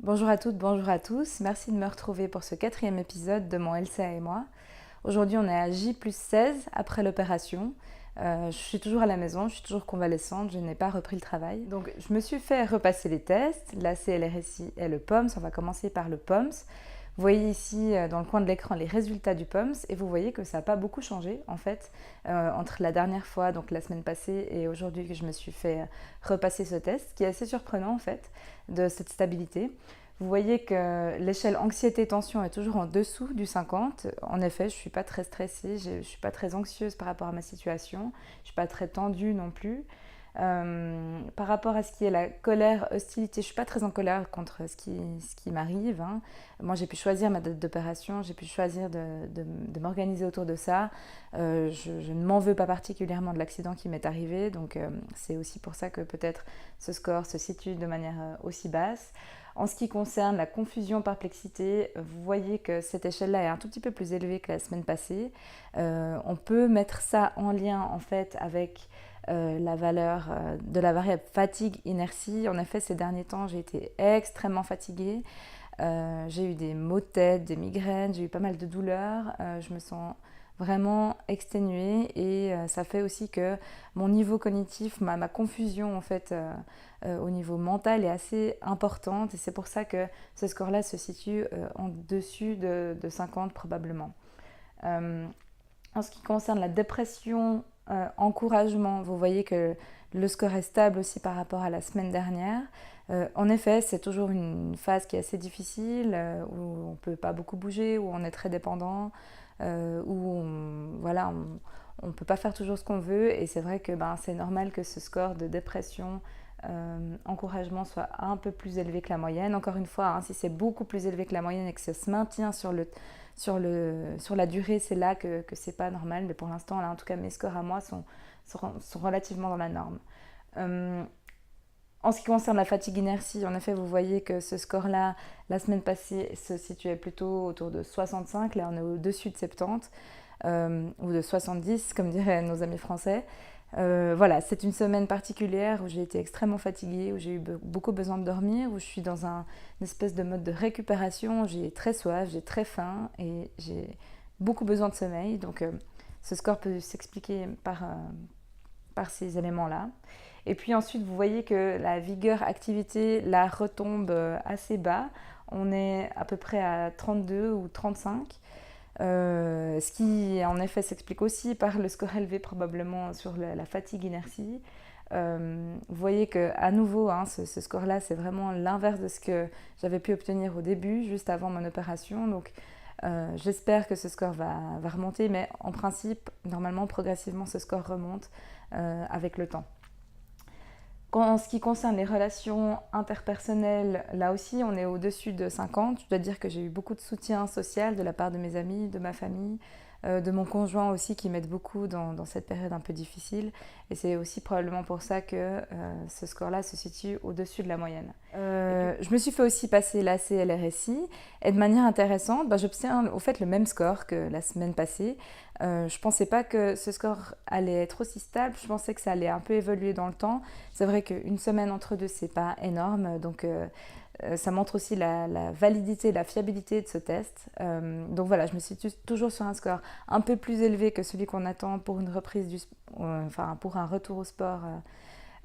Bonjour à toutes, bonjour à tous. Merci de me retrouver pour ce 4e épisode de mon LCA et moi. Aujourd'hui, on est à J+16 après l'opération. Je suis toujours à la maison, je suis toujours convalescente, je n'ai pas repris le travail. Donc, je me suis fait repasser les tests, la CLRSI et le POMS. On va commencer par le POMS. Vous voyez ici dans le coin de l'écran les résultats du POMS et vous voyez que ça n'a pas beaucoup changé en fait entre la dernière fois, donc la semaine passée, et aujourd'hui que je me suis fait repasser ce test, ce qui est assez surprenant en fait de cette stabilité. Vous voyez que l'échelle anxiété-tension est toujours en dessous du 50. En effet, je ne suis pas très stressée, je ne suis pas très anxieuse par rapport à ma situation, je ne suis pas très tendue non plus. Par rapport à ce qui est la colère, hostilité, je ne suis pas très en colère contre ce qui m'arrive. Hein. Moi, j'ai pu choisir ma date d'opération, j'ai pu choisir de m'organiser autour de ça. Je ne m'en veux pas particulièrement de l'accident qui m'est arrivé, donc c'est aussi pour ça que peut-être ce score se situe de manière aussi basse. En ce qui concerne la confusion, perplexité, vous voyez que cette échelle-là est un tout petit peu plus élevée que la semaine passée. On peut mettre ça en lien en fait avec la valeur de la variable fatigue-inertie. En effet, ces derniers temps, j'ai été extrêmement fatiguée. J'ai eu des maux de tête, des migraines, j'ai eu pas mal de douleurs. Je me sens vraiment exténuée et ça fait aussi que mon niveau cognitif, ma confusion en fait au niveau mental est assez importante et c'est pour ça que ce score-là se situe en dessus de 50 probablement. En ce qui concerne la dépression, encouragement, vous voyez que le score est stable aussi par rapport à la semaine dernière. En effet, c'est toujours une phase qui est assez difficile, où on ne peut pas beaucoup bouger, où on est très dépendant, où on ne peut pas faire toujours ce qu'on veut. Et c'est vrai que c'est normal que ce score de dépression, encouragement soit un peu plus élevé que la moyenne. Encore une fois, hein, si c'est beaucoup plus élevé que la moyenne et que ça se maintient sur la durée, c'est là que c'est pas normal. Mais pour l'instant, là, en tout cas, mes scores à moi sont relativement dans la norme. En ce qui concerne la fatigue-inertie, en effet, vous voyez que ce score-là, la semaine passée, se situait plutôt autour de 65. Là, on est au-dessus de 70, ou de 70, comme diraient nos amis français. Voilà, c'est une semaine particulière où j'ai été extrêmement fatiguée, où j'ai eu beaucoup besoin de dormir, où je suis dans une espèce de mode de récupération. J'ai très soif, j'ai très faim et j'ai beaucoup besoin de sommeil. Donc, ce score peut s'expliquer par ces éléments-là. Et puis ensuite, vous voyez que la vigueur activité là retombe assez bas. On est à peu près à 32 ou 35. Ce qui en effet s'explique aussi par le score élevé probablement sur la fatigue inertie. Vous voyez qu'à nouveau, hein, ce score-là, c'est vraiment l'inverse de ce que j'avais pu obtenir au début, juste avant mon opération. Donc j'espère que ce score va remonter, mais en principe, normalement, progressivement, ce score remonte avec le temps. En ce qui concerne les relations interpersonnelles, là aussi, on est au-dessus de 50. Je dois dire que j'ai eu beaucoup de soutien social de la part de mes amis, de ma famille, de mon conjoint aussi qui m'aide beaucoup dans cette période un peu difficile. Et c'est aussi probablement pour ça que ce score-là se situe au-dessus de la moyenne. Je me suis fait aussi passer la CLRSI et de manière intéressante, j'obtiens au fait le même score que la semaine passée. Je ne pensais pas que ce score allait être aussi stable, je pensais que ça allait un peu évoluer dans le temps. C'est vrai qu'une semaine entre deux, c'est pas énorme, donc ça montre aussi la validité, la fiabilité de ce test. Donc voilà, je me situe toujours sur un score un peu plus élevé que celui qu'on attend pour une reprise pour un retour au sport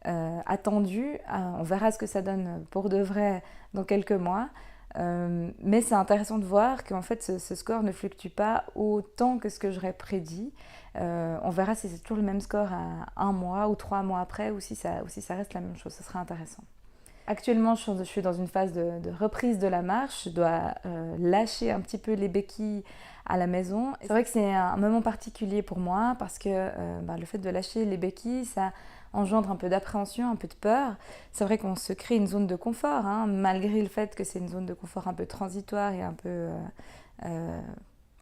attendu. On verra ce que ça donne pour de vrai dans quelques mois. Mais c'est intéressant de voir qu'en fait ce score ne fluctue pas autant que ce que j'aurais prédit. On verra si c'est toujours le même score à un mois ou 3 mois après ou si ça reste la même chose. Ce sera intéressant. Actuellement, je suis dans une phase de reprise de la marche. Je dois lâcher un petit peu les béquilles à la maison. C'est vrai que c'est un moment particulier pour moi parce que le fait de lâcher les béquilles, ça engendre un peu d'appréhension, un peu de peur. C'est vrai qu'on se crée une zone de confort, hein, malgré le fait que c'est une zone de confort un peu transitoire et un peu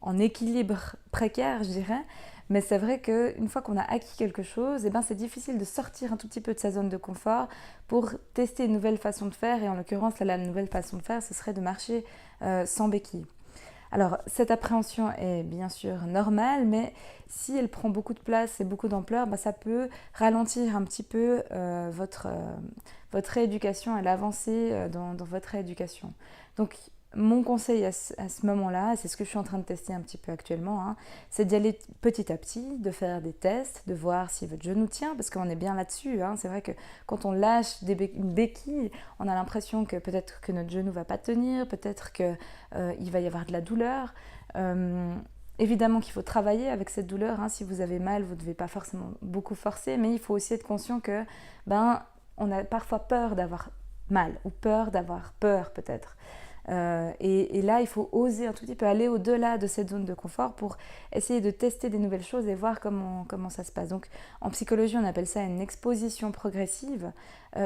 en équilibre précaire, je dirais. Mais c'est vrai qu'une fois qu'on a acquis quelque chose, c'est difficile de sortir un tout petit peu de sa zone de confort pour tester une nouvelle façon de faire. Et en l'occurrence, la nouvelle façon de faire, ce serait de marcher sans béquille. Alors, cette appréhension est bien sûr normale, mais si elle prend beaucoup de place et beaucoup d'ampleur, ça peut ralentir un petit peu votre votre rééducation, à l'avancée dans votre rééducation. Donc, mon conseil à ce moment-là, c'est ce que je suis en train de tester un petit peu actuellement, hein, c'est d'y aller petit à petit, de faire des tests, de voir si votre genou tient, parce qu'on est bien là-dessus. Hein. C'est vrai que quand on lâche une béquille, on a l'impression que peut-être que notre genou ne va pas tenir, peut-être qu'il va y avoir de la douleur. Évidemment qu'il faut travailler avec cette douleur. Hein. Si vous avez mal, vous ne devez pas forcément beaucoup forcer, mais il faut aussi être conscient que on a parfois peur d'avoir mal ou peur d'avoir peur peut-être. Et là, il faut oser un tout petit peu aller au-delà de cette zone de confort pour essayer de tester des nouvelles choses et voir comment ça se passe. Donc, en psychologie, on appelle ça une exposition progressive.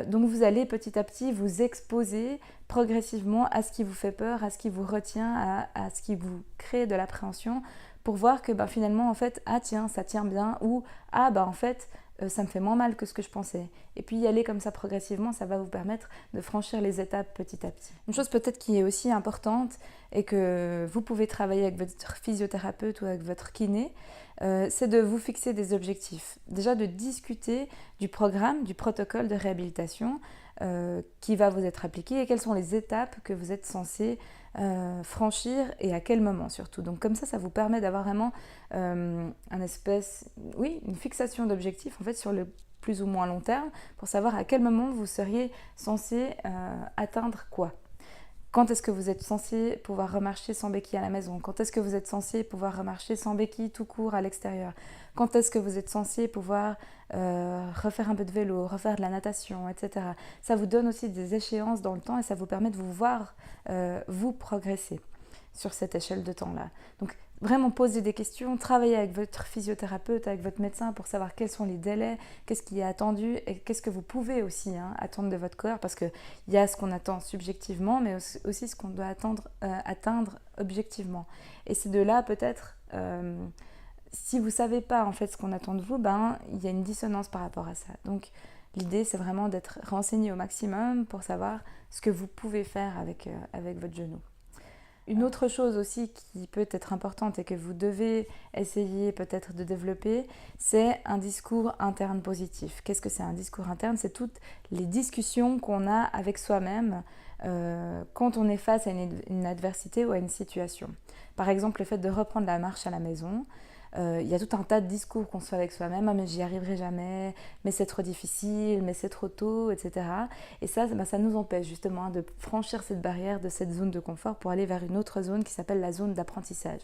Donc, vous allez petit à petit vous exposer progressivement à ce qui vous fait peur, à ce qui vous retient, à ce qui vous crée de l'appréhension pour voir que finalement, en fait, ah tiens, ça tient bien ou ah en fait, ça me fait moins mal que ce que je pensais. Et puis y aller comme ça progressivement, ça va vous permettre de franchir les étapes petit à petit. Une chose peut-être qui est aussi importante et que vous pouvez travailler avec votre physiothérapeute ou avec votre kiné, c'est de vous fixer des objectifs. Déjà de discuter du programme, du protocole de réhabilitation qui va vous être appliqué et quelles sont les étapes que vous êtes censé franchir et à quel moment surtout. Donc comme ça vous permet d'avoir vraiment une fixation d'objectifs en fait sur le plus ou moins long terme pour savoir à quel moment vous seriez censé atteindre quoi. Quand est-ce que vous êtes censé pouvoir remarcher sans béquille à la maison? Quand est-ce que vous êtes censé pouvoir remarcher sans béquille tout court à l'extérieur? Quand est-ce que vous êtes censé pouvoir refaire un peu de vélo, refaire de la natation, etc. Ça vous donne aussi des échéances dans le temps et ça vous permet de vous voir vous progresser sur cette échelle de temps-là. Donc vraiment poser des questions, travailler avec votre physiothérapeute, avec votre médecin pour savoir quels sont les délais, qu'est-ce qui est attendu et qu'est-ce que vous pouvez aussi attendre de votre corps parce qu'il y a ce qu'on attend subjectivement mais aussi ce qu'on doit atteindre objectivement. Et c'est de là peut-être, si vous ne savez pas en fait ce qu'on attend de vous, il y a une dissonance par rapport à ça. Donc l'idée c'est vraiment d'être renseigné au maximum pour savoir ce que vous pouvez faire avec votre genou. Une autre chose aussi qui peut être importante et que vous devez essayer peut-être de développer, c'est un discours interne positif. Qu'est-ce que c'est un discours interne? C'est toutes les discussions qu'on a avec soi-même quand on est face à une adversité ou à une situation. Par exemple, le fait de reprendre la marche à la maison. Il y a tout un tas de discours qu'on se fait avec soi-même, ah, mais j'y arriverai jamais, mais c'est trop difficile, mais c'est trop tôt, etc. Et ça nous empêche justement de franchir cette barrière de cette zone de confort pour aller vers une autre zone qui s'appelle la zone d'apprentissage.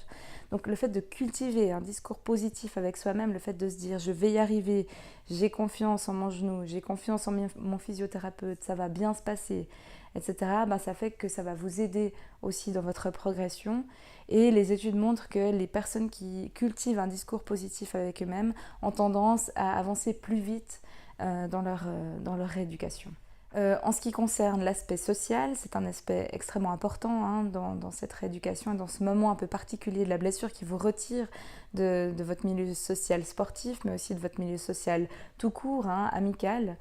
Donc le fait de cultiver un discours positif avec soi-même, le fait de se dire je vais y arriver, j'ai confiance en mon genou, j'ai confiance en mon physiothérapeute, ça va bien se passer, etc. Ça fait que ça va vous aider aussi dans votre progression. Et les études montrent que les personnes qui cultivent un discours positif avec eux-mêmes ont tendance à avancer plus vite dans leur rééducation. En ce qui concerne l'aspect social, c'est un aspect extrêmement important dans cette rééducation et dans ce moment un peu particulier de la blessure qui vous retire de votre milieu social sportif, mais aussi de votre milieu social tout court, amical.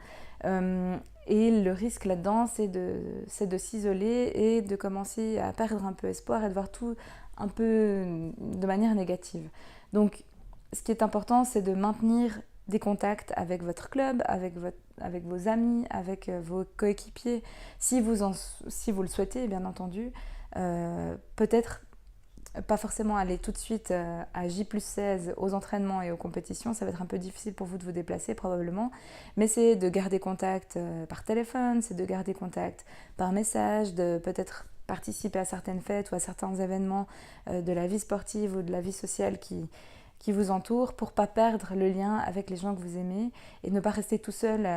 Et le risque là-dedans, c'est de s'isoler et de commencer à perdre un peu espoir et de voir tout un peu de manière négative. Donc, ce qui est important, c'est de maintenir des contacts avec votre club, avec vos amis, avec vos coéquipiers, si vous le souhaitez, bien entendu. Peut-être pas forcément aller tout de suite à J+16 aux entraînements et aux compétitions, ça va être un peu difficile pour vous de vous déplacer probablement, mais c'est de garder contact par téléphone, c'est de garder contact par message, de peut-être participer à certaines fêtes ou à certains événements de la vie sportive ou de la vie sociale qui vous entourent pour ne pas perdre le lien avec les gens que vous aimez et ne pas rester tout seul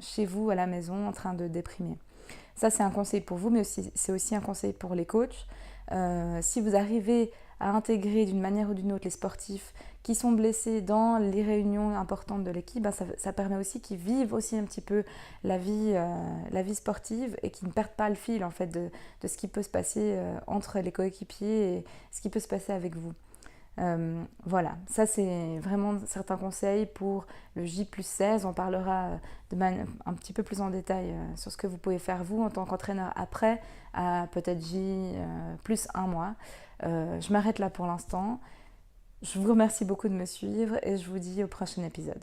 chez vous à la maison en train de déprimer. Ça, c'est un conseil pour vous, mais c'est aussi un conseil pour les coachs. Si vous arrivez à intégrer d'une manière ou d'une autre les sportifs qui sont blessés dans les réunions importantes de l'équipe, ça permet aussi qu'ils vivent aussi un petit peu la vie sportive et qu'ils ne perdent pas le fil en fait, de ce qui peut se passer entre les coéquipiers et ce qui peut se passer avec vous. Voilà, ça c'est vraiment certains conseils pour le J+16. On parlera un petit peu plus en détail sur ce que vous pouvez faire vous en tant qu'entraîneur après, à peut-être J+1 mois. Je m'arrête là pour l'instant. Je vous remercie beaucoup de me suivre et je vous dis au prochain épisode.